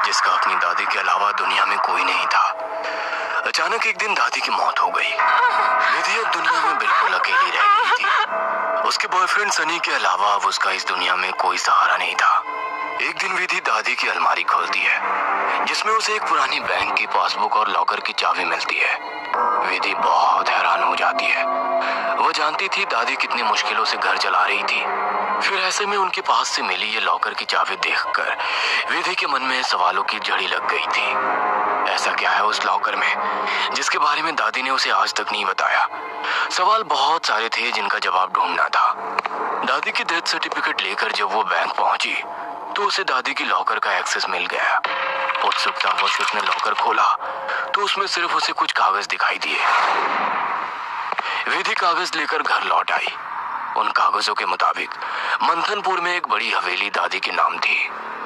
जिसका अपनी दादी के अलावा दुनिया में कोई नहीं था। अचानक एक दिन दादी की मौत हो गई। विधि अब दुनिया में बिल्कुल अकेली रह गई थी। उसके बॉयफ्रेंड सनी के अलावा अब उसका इस दुनिया में कोई सहारा नहीं था। एक दिन विधि दादी की अलमारी खोलती है जिसमें उसे एक पुरानी बैंक की पासबुक और लॉकर की चाबी मिलती है। विधि बहुत हैरान हो जाती है। वो जानती थी दादी कितनी मुश्किलों से घर चला रही थी। फिर ऐसे में उनके पास से मिली ये लॉकर की चाबी देखकर विधि के मन में सवालों की झड़ी लग गई थी। ऐसा क्या है उस लॉकर में जिसके बारे में दादी ने उसे आज तक नहीं बताया? सवाल बहुत सारे थे जिनका जवाब ढूंढना था। दादी की डेथ सर्टिफिकेट लेकर जब वो बैंक पहुंची तो उसे दादी की लॉकर का एक्सेस मिल गया। उत्सुकतावश उसने लॉकर खोला तो उसमें सिर्फ उसे कुछ कागज दिखाई दिए। विधि कागज लेकर घर लौट आई। उन कागजों के मुताबिक मंथनपुर में एक बड़ी हवेली दादी के नाम थी।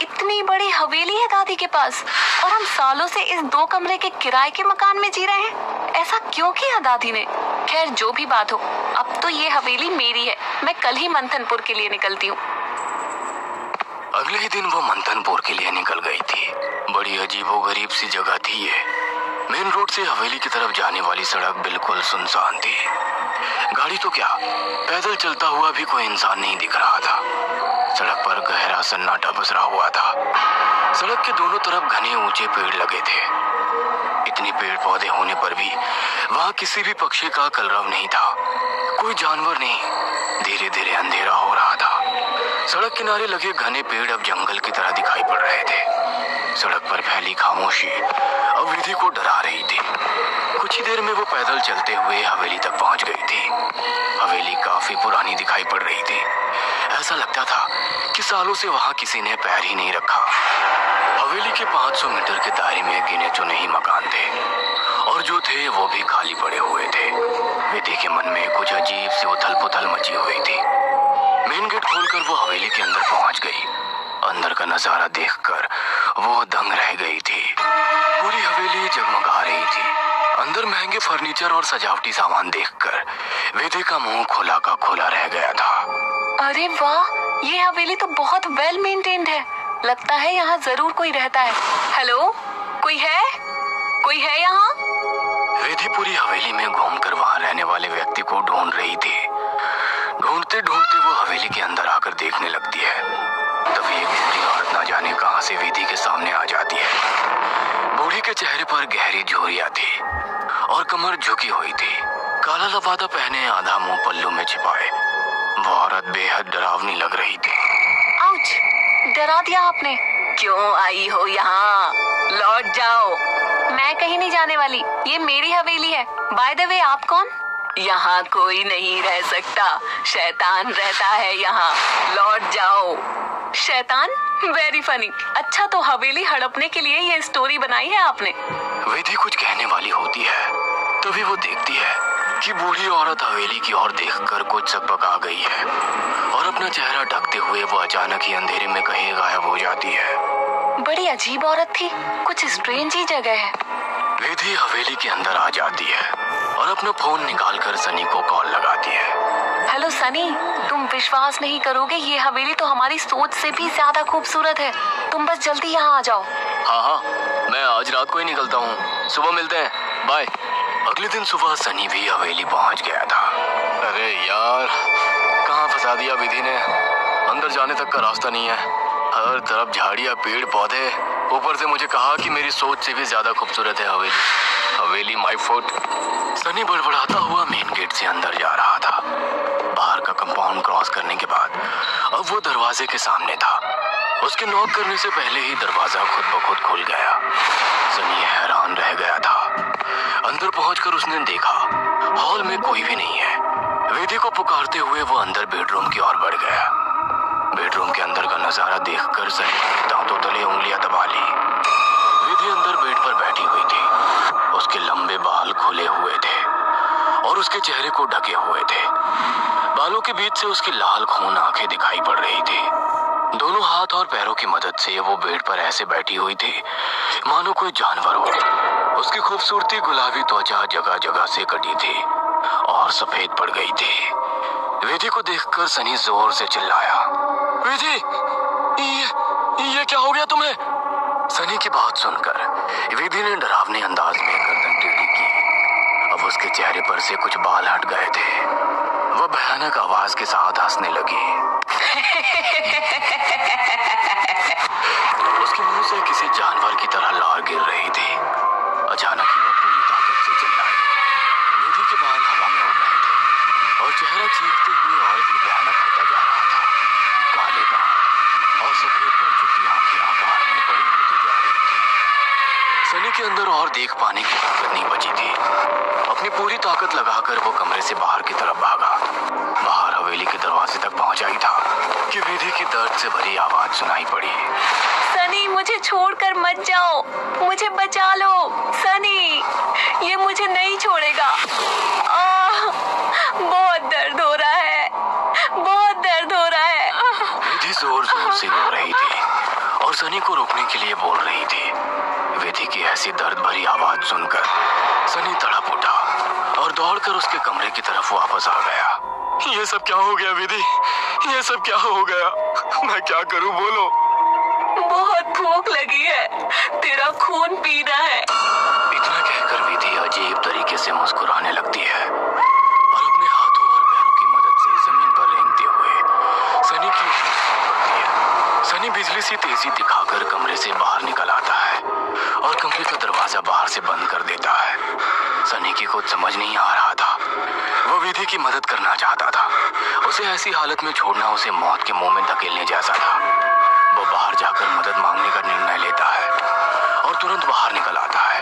इतनी बड़ी हवेली है दादी के पास और हम सालों से इस 2 कमरे के किराए के मकान में जी रहे हैं। ऐसा क्यों किया दादी ने? खैर जो भी बात हो, अब तो ये हवेली मेरी है। मैं कल ही मंथनपुर के लिए निकलती हूँ। अगले ही दिन वो मंथनपुर के लिए निकल गई थी। बड़ी अजीबोगरीब सी जगह थी ये। मेन रोड से हवेली की तरफ जाने वाली सड़क बिल्कुल सुनसान थी। गाड़ी तो क्या, पैदल चलता हुआ भी कोई इंसान नहीं दिख रहा था। सड़क पर गहरा सन्नाटा पसरा हुआ था। सड़क के दोनों तरफ घने ऊंचे पेड़ लगे थे। इतने पेड़ पौधे होने पर भी वहां किसी भी पक्षी का कलरव नहीं था। कोई जानवर नहीं। धीरे धीरे अंधेरा हो रहा था। सड़क किनारे लगे घने पेड़ अब जंगल की तरह दिखाई पड़ रहे थे। सड़क पर फैली खामोशी अब विधि को डरा रही थी। कुछ ही देर में वो पैदल चलते हुए हवेली तक पहुंच गई थी। हवेली काफी पुरानी दिखाई पड़ रही थी। ऐसा लगता था कि सालों से वहां किसी ने पैर ही नहीं रखा। हवेली के 500 मीटर के दायरे में गिने चुने ही मकान थे और जो थे वो भी खाली पड़े हुए थे। विधि के मन में कुछ अजीब सी उथल पुथल मची हुई थी। मेन गेट खोलकर वो हवेली के अंदर पहुंच गई। अंदर का नजारा देखकर वो दंग रह गई थी। पूरी हवेली जगमगा रही थी। अंदर महंगे फर्नीचर और सजावटी सामान देखकर विधि का मुंह खोला का खोला रह गया था। अरे वाह, ये हवेली तो बहुत वेल मेंटेन्ड है। लगता है यहाँ जरूर कोई रहता है। हेलो, कोई है? कोई है यहाँ? विधि पूरी हवेली में घूमकर वहां रहने वाले व्यक्ति को ढूंढ रही थी। ढूंढते ढूंढते वो हवेली के अंदर आकर देखने लगती है। तभी एक बूढ़ी औरत ना जाने कहां से विधि के सामने आ जाती है। बूढ़ी के चेहरे पर गहरी झुर्रियां थी और कमर झुकी हुई थी। काला लफादा पहने, आधा मुंह पल्लू में छिपाए। वो औरत बेहद डरावनी लग रही थी। आउच, डरा दिया आपने। क्यों आई हो यहाँ? लौट जाओ। मैं कहीं नहीं जाने वाली। ये मेरी हवेली है। बाय द वे, आप कौन? यहाँ कोई नहीं रह सकता। शैतान रहता है यहाँ। लौट जाओ। शैतान? Very funny. अच्छा, तो हवेली हड़पने के लिए ये स्टोरी बनाई है आपने? विधि कुछ कहने वाली होती है तभी वो देखती है कि बूढ़ी औरत हवेली की ओर देखकर कुछ सकपक आ गई है और अपना चेहरा ढकते हुए वो अचानक ही अंधेरे में कहीं गायब हो जाती है। बड़ी अजीब औरत थी। कुछ स्ट्रेंज ही जगह है। विधि हवेली के अंदर आ जाती है और अपना फोन निकालकर सनी को कॉल लगाती है। हेलो सनी, तुम विश्वास नहीं करोगे, ये हवेली तो हमारी सोच से भी ज्यादा खूबसूरत है। तुम बस जल्दी यहाँ आ जाओ। हाँ, मैं आज रात को ही निकलता हूँ। सुबह मिलते हैं, बाय। अगले दिन सुबह सनी भी हवेली पहुँच गया था। अरे यार, कहाँ फंसा दिया विधि ने। अंदर जाने तक का रास्ता नहीं है। हर तरफ झाड़ियाँ, पेड़ पौधे। ऊपर से मुझे कहा कि मेरी सोच से भी ज्यादा खूबसूरत है हवेली माय फुट। सनी बड़बड़ाता हुआ मेन गेट से अंदर जा रहा था। बाहर का कंपाउंड क्रॉस करने के बाद अब वो दरवाजे के सामने था। उसके नॉक करने से पहले ही दरवाजा खुद ब खुद खुल गया। सनी हैरान रह गया था। अंदर पहुंचकर उसने देखा हॉल में कोई भी नहीं है। विधि को पुकारते हुए वो अंदर बेडरूम की ओर बढ़ गया। बेडरूम के अंदर का नजारा देखकर सनी ने दांतों तले उंगलियां दबा ली। विधि अंदर बेड पर बैठी हुई थी। उसके लंबे बाल खुले हुए थे और उसके चेहरे को ढके हुए थे। बालों के बीच से उसकी लाल खून आंखें दिखाई पड़ रही थी। दोनों हाथ और पैरों की मदद से वो बेड पर ऐसे बैठी हुई थी मानो कोई जानवर हो। उसकी खूबसूरती गुलाबी त्वचा जगह जगह से कटी थी और सफेद पड़ गई थी। विधि को देखकर सनी जोर से चिल्लाया, विधि, ये क्या हो गया तुम्हें? सनी की बात सुनकर विधि ने डरावने अंदाज में गर्दन टेढ़ी की। अब उसके चेहरे पर से कुछ बाल हट गए थे। वह भयानक आवाज के साथ हंसने लगी। उसके मुंह से किसी जानवर की तरह लार गिर रही थी। अचानक ही वह पूरी ताकत से चिल्लाई। विधि के बाल हवा में उड़ रहे थे और चेहरा चीखते हुए और भी भयानक होता जा रहा था। काले दांत और सफेद पड़ चुकी आंखें आकार में बड़ी होती जा रही थी। सनी के अंदर और देख पाने की ताकत नहीं बची थी। अपनी पूरी ताकत लगाकर वो कमरे से बाहर की तरफ भागा। बाहर हवेली के दरवाजे तक पहुंचा ही था कि विधि की दर्द से भरी आवाज सुनाई पड़ी। सनी, मुझे छोड़कर मत जाओ, मुझे बचा लो। सनी, ये मुझे नहीं छोड़ेगा। बहुत दर्द हो रहा है, बहुत दर्द हो रहा है। विधि जोर जोर से रो रही थी और सनी को रोकने के लिए बोल रही थी। विधि की ऐसी दर्द भरी आवाज सुनकर सनी तड़प उठा और दौड़कर उसके कमरे की तरफ वापस आ गया। ये सब क्या हो गया विधि? ये सब क्या हो गया? मैं क्या करूं, बोलो। बहुत भूख लगी है, तेरा खून पीना है। इतना कहकर विधि अजीब तरीके से मुस्कुराने लगती है और अपने हाथों और पैरों की मदद से जमीन पर रेंगते हुए सनी की ओर बढ़ती है। सनी बिजली सी तेजी दिखाकर कमरे से बाहर निकल आता है और कमरे का दरवाजा बाहर से बंद कर देता है। सनी की कुछ समझ नहीं आ रहा था। वो विधि की मदद करना चाहता था। उसे ऐसी हालत में छोड़ना उसे मौत के मुंह में धकेलने जैसा था। वो बाहर जाकर मदद मांगने का निर्णय लेता है और तुरंत बाहर निकल आता है।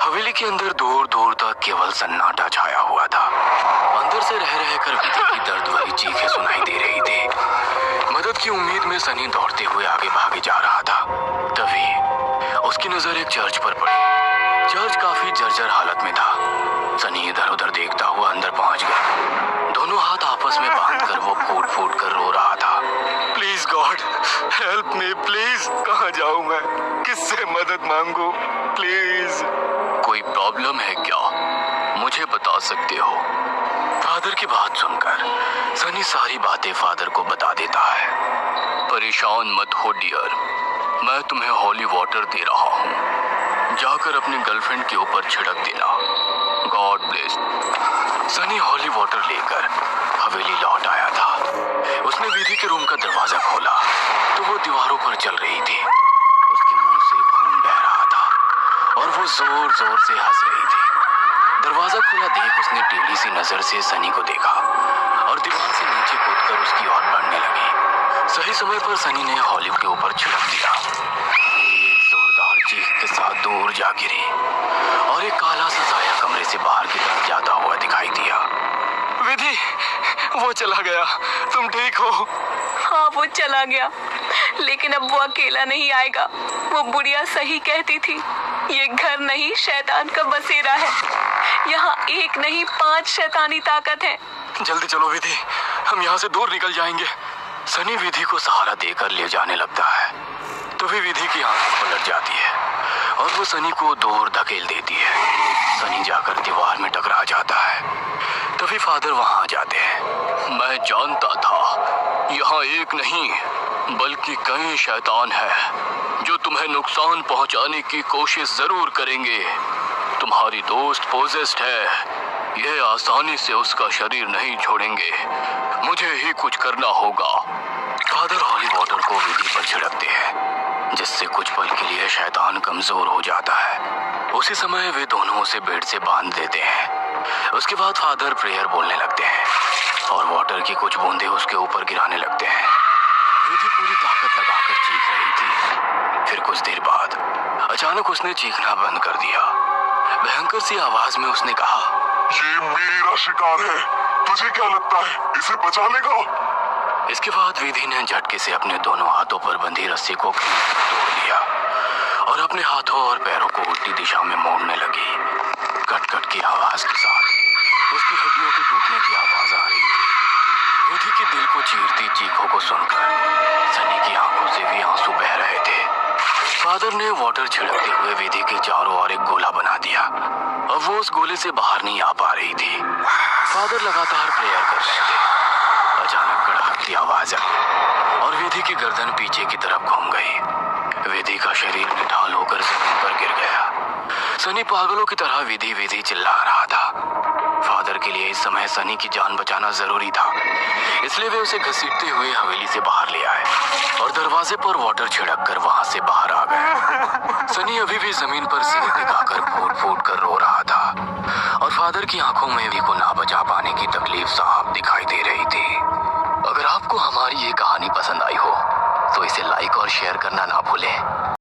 हवेली के अंदर दूर दूर तक केवल सन्नाटा छाया हुआ था। अंदर से रह रहकर विधि की दर्द भरी चीखें सुनाई दे रही थी। मदद की उम्मीद में सनी दौड़ते हुए आगे भागे जा रहा था। तभी उसकी नजर एक चर्च पर पड़ी। चर्च काफी जर्जर हालत में था। सनी इधर उधर देखता हुआ अंदर पहुंच गया। दोनों हाथ आपस में बांधकर वो फूट फूट कर रो रहा था। Please God help me, please. कहाँ जाऊं मैं? किससे मदद मांगू? प्लीज। कोई प्रॉब्लम है क्या? मुझे बता सकते हो? फादर की बात सुनकर सनी सारी बातें फादर को बता देता है। परेशान मत हो डियर, मैं तुम्हें हॉली वाटर दे रहा हूँ। जाकर अपनी गर्लफ्रेंड के ऊपर छिड़क देना। God bless. Sunny holy water लेकर हवेली लौट आया था। उसने विधि के रूम का दरवाजा खोला तो वो दीवारों पर चल रही थी। उसके मुंह से खून बह रहा था और वो जोर जोर से हंस रही थी। दरवाजा खुला देख उसने टेढ़ी सी नजर से सनी को देखा और दीवार से नीचे कूदकर उसकी ओर बढ़ने लगी। सही समय पर सनी ने हॉली के ऊपर छिड़क दिया। एक जोरदार चीख के साथ दूर जा गिरी और एक काला सा साया कमरे से बाहर की तरफ जाता हुआ दिखाई दिया। विधि, वो चला गया। तुम ठीक हो? हाँ, वो चला गया, लेकिन अब वो अकेला नहीं आएगा। वो बुढ़िया सही कहती थी, ये घर नहीं शैतान का बसेरा है। यहाँ एक नहीं 5 शैतानी ताकत है। जल्दी चलो विधि, हम यहाँ से दूर निकल जाएंगे। सनी विधि को सहारा देकर ले जाने लगता है। तभी विधि की आंखें पलट जाती है और वो सनी को दूर धकेल देती है। सनी जाकर दीवार में टकरा जाता है। तभी फादर वहां आ जाते हैं। मैं जानता था यहाँ एक नहीं बल्कि कई शैतान है जो तुम्हें नुकसान पहुंचाने की कोशिश जरूर करेंगे। तुम्हारी दोस्त पोजेस्ड है, यह आसानी से उसका शरीर नहीं छोड़ेंगे। मुझे ही कुछ करना होगा। फादर हॉली वाटर को विधि पर छिड़कते हैं जिससे कुछ पल के लिए शैतान कमजोर हो जाता है। उसी समय वे दोनों उसे बेड से बांध देते हैं। उसके बाद फादर प्रेयर बोलने लगते हैं और वाटर की कुछ बूंदें उसके ऊपर गिराने लगते हैं। विधि पूरी ताकत लगाकर चीख रही थी। फिर कुछ देर बाद अचानक उसने चीखना बंद कर दिया। भयंकर सी आवाज में उसने कहा, ये मेरा शिकार है, तुझे क्या लगता है इसे बचा लेगा? इसके बाद विधि ने झटके से अपने दोनों हाथों पर बंधी रस्सी को तोड़ दिया और अपने हाथों और पैरों को उल्टी दिशा में मोड़ने लगी। कट कट की आवाज के साथ उसकी हड्डियों के टूटने की आवाज आ रही थी। विधि के दिल को चीरती चीखों को सुनकर सनी की आंखों से भी आंसू बह रहे थे। फादर ने वाटर छिड़कते हुए विधि के चारों ओर एक गोला बना दिया। अब वो उस गोले से बाहर नहीं आ पा रही थी। फादर लगातार प्रेयर कर रहे थे। अचानक कड़कती आवाज आई और विधि की गर्दन पीछे की तरफ घूम गई। विधि का शरीर निढाल जमीन पर गिर गया। सनी पागलों की तरह विधि विधि चिल्ला रहा था। फादर के लिए इस समय सनी की जान बचाना जरूरी था, इसलिए वे उसे घसीटते हुए हवेली से बाहर ले आए और दरवाजे पर वाटर छिड़क कर वहां से बाहर आ गए। सनी अभी भी जमीन पर सिर टिकाकर फूट फूट कर रो रहा था और फादर की आंखों में भी को ना बचा पाने की तकलीफ साफ दिखाई दे रही थी। अगर आपको हमारी ये कहानी पसंद आई हो तो इसे लाइक और शेयर करना ना भूलें।